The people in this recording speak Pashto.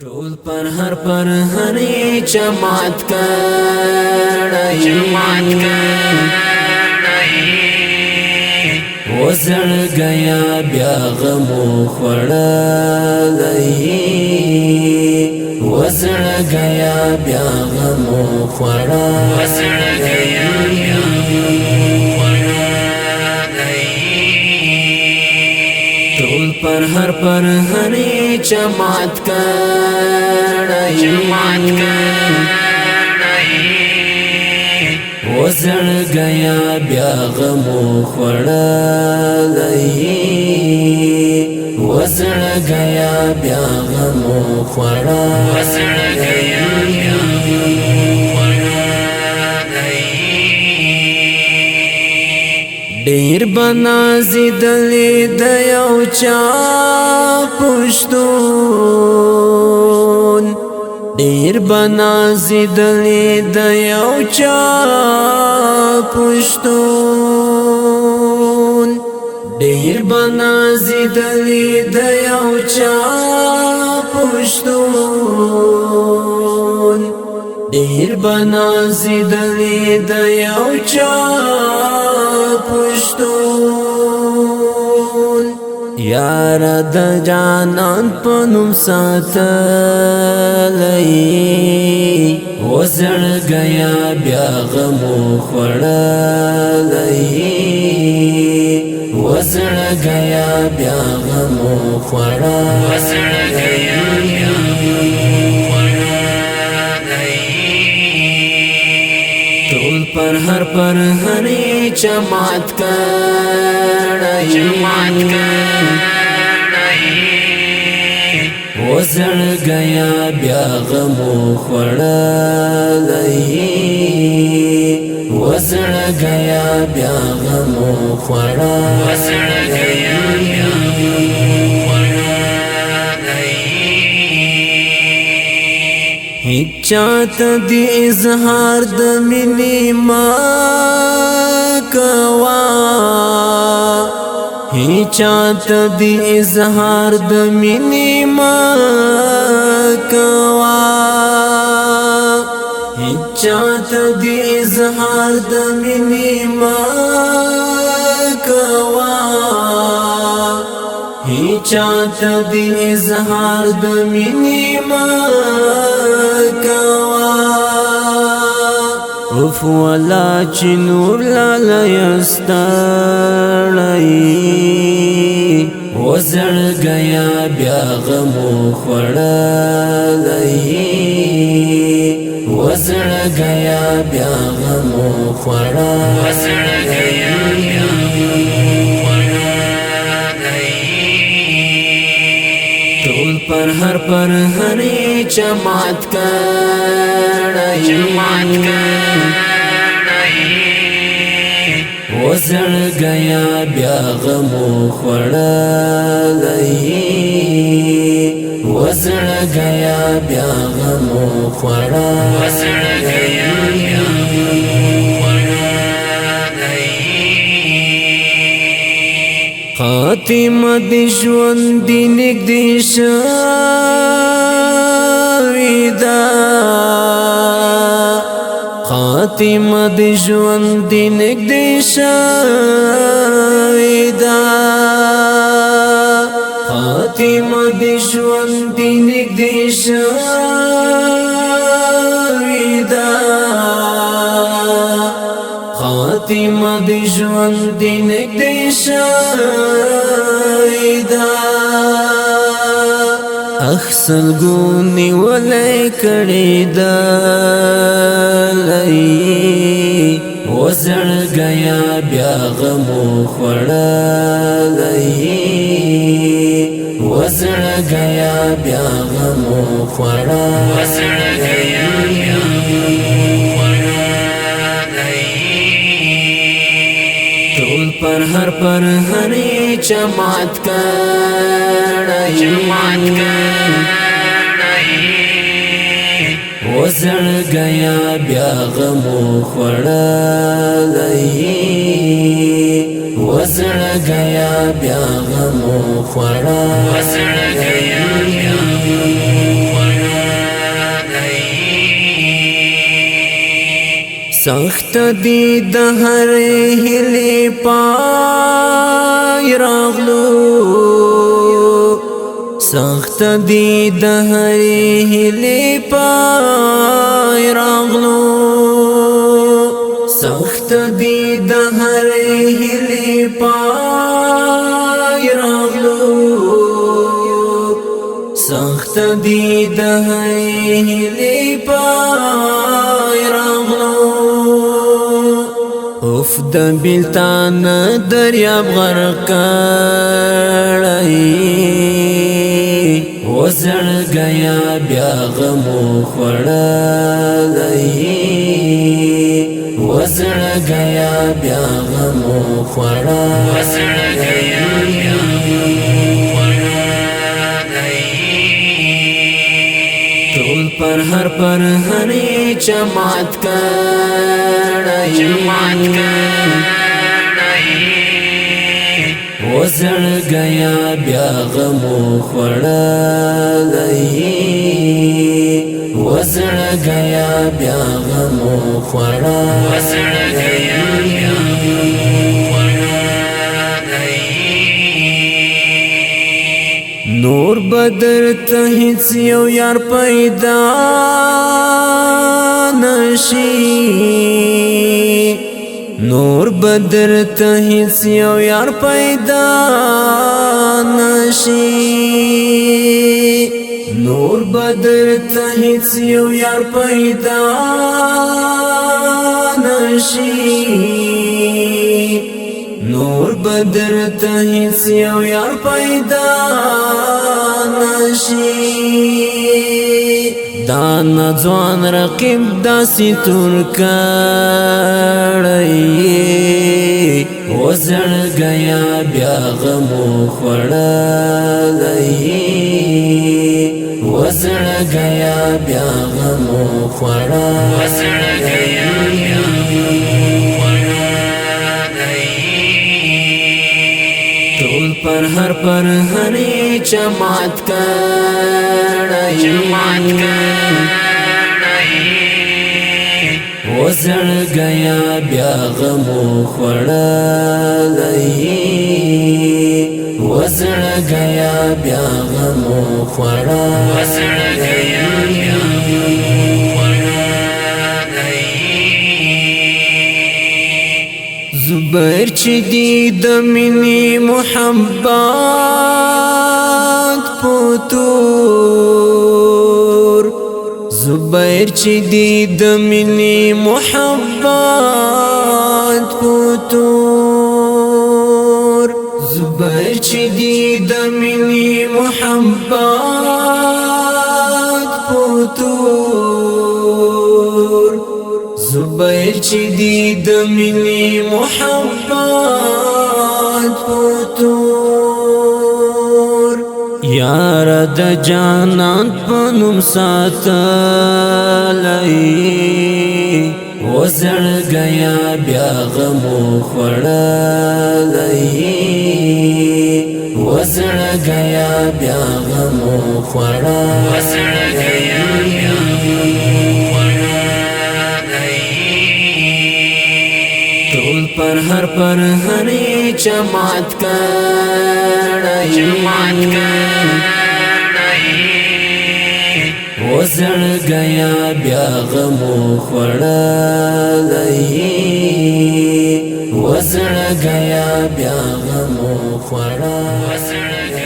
ټول پر هرې چمات کړای وزړ گیا بیا غمو خړلای وزړ گیا بیا غمو خړلای ټول پر هرې چمات کړای وزړ گیا بیا غمو خړلای وزړ گیا بیا غمو خړلای ډیر بنازیدلې د یو چا پښتون ډیر بنازیدلې د یو چا پښتون ډیر بنازیدلې د یو چا پښتون ډیر بنازیدلې د یو چا پښتون یار د جانان پنوم ساتلای وزړ گیا بیا غمو خړلای وزړ گیا بیا غمو خړلای ټول پر هرې چمات کړای وزړ گیا بیا غمو خړلای وزړ گیا بیا غمو خړلای هیچات دی اظهار د مینې ما کوا هیچات دی اظهار د مینې ما کوا هیچات دی اظهار د مینې ما کوا هیچات دی اظهار د مینې ما اف ولا چې نور لاله یستړی وزړ گیا بیا غمو خړلای وزړ گیا بیا غمو خړلای ټول پر هرې چمات کړای وزړ گیا بیا غمو خړلای وزړ گیا بیا غمو خړلای خاتمه د ژوند نږدې شوې ده خاتمه د ژوند نږدې شوې ده خاتمه د ژوند نږدې شوې ده خاتمه د ژوند نږدې شوې ده اخسل ګونی ولې کړې ده وزړ گیا بیا غمو خړلای وزړ گیا بیا غمو خړلای ټول پر هرې چمات کړای وزړ گیا بیا غمو خړلای وزړ گیا بیا غمو خړلای سخت دی د هر هلي پای راغلو سخت دی د هر هلي پای راغلو سخت دی د هر هلي پای راغلو سخت دی د هر هلي پای راغلو اف د بلتان دریاب غرق کړی وزړ گیا بیا غمو خوړلی وزړ گیا بیا غمو خوړلی ټول پر هر چمات کړی وزړ گیا بیا غمو خوړلی وزړ گیا بیا غمو خوړلی نور بدر ته هیڅ یو یار پیدا نشي نور بدر ته هیڅ یو یار پیدا نشي نور بدر ته هیڅ یو یار پیدا نشي نور بدر ته هیڅ یو یار پیدا نشي دا نځوان رقیب داسې تور کړی وزړ گیا بیا غمو خوړلی وزړ گیا بیا غمو خوړلی ټول پر هر چمات کړی وزړ گیا بیا غمو خوړلی وزړ گیا بیا غمو خوړلی زبیر چې دی د مینې محبت پتور زبیر چې دی د مینې محبت پتور زبیر چې دی د مینې محبت پتور زبیر چې دی د مینې محبت پتور یار د جانان په نوم ساتلی وزړ گیا بیا غمو خوړلی وزړ گیا بیا غمو خوړلی ټول پر هر چمات کړی وزړ گیا بیا غمو خوړلی وزړ گیا بیا غمو خوړلی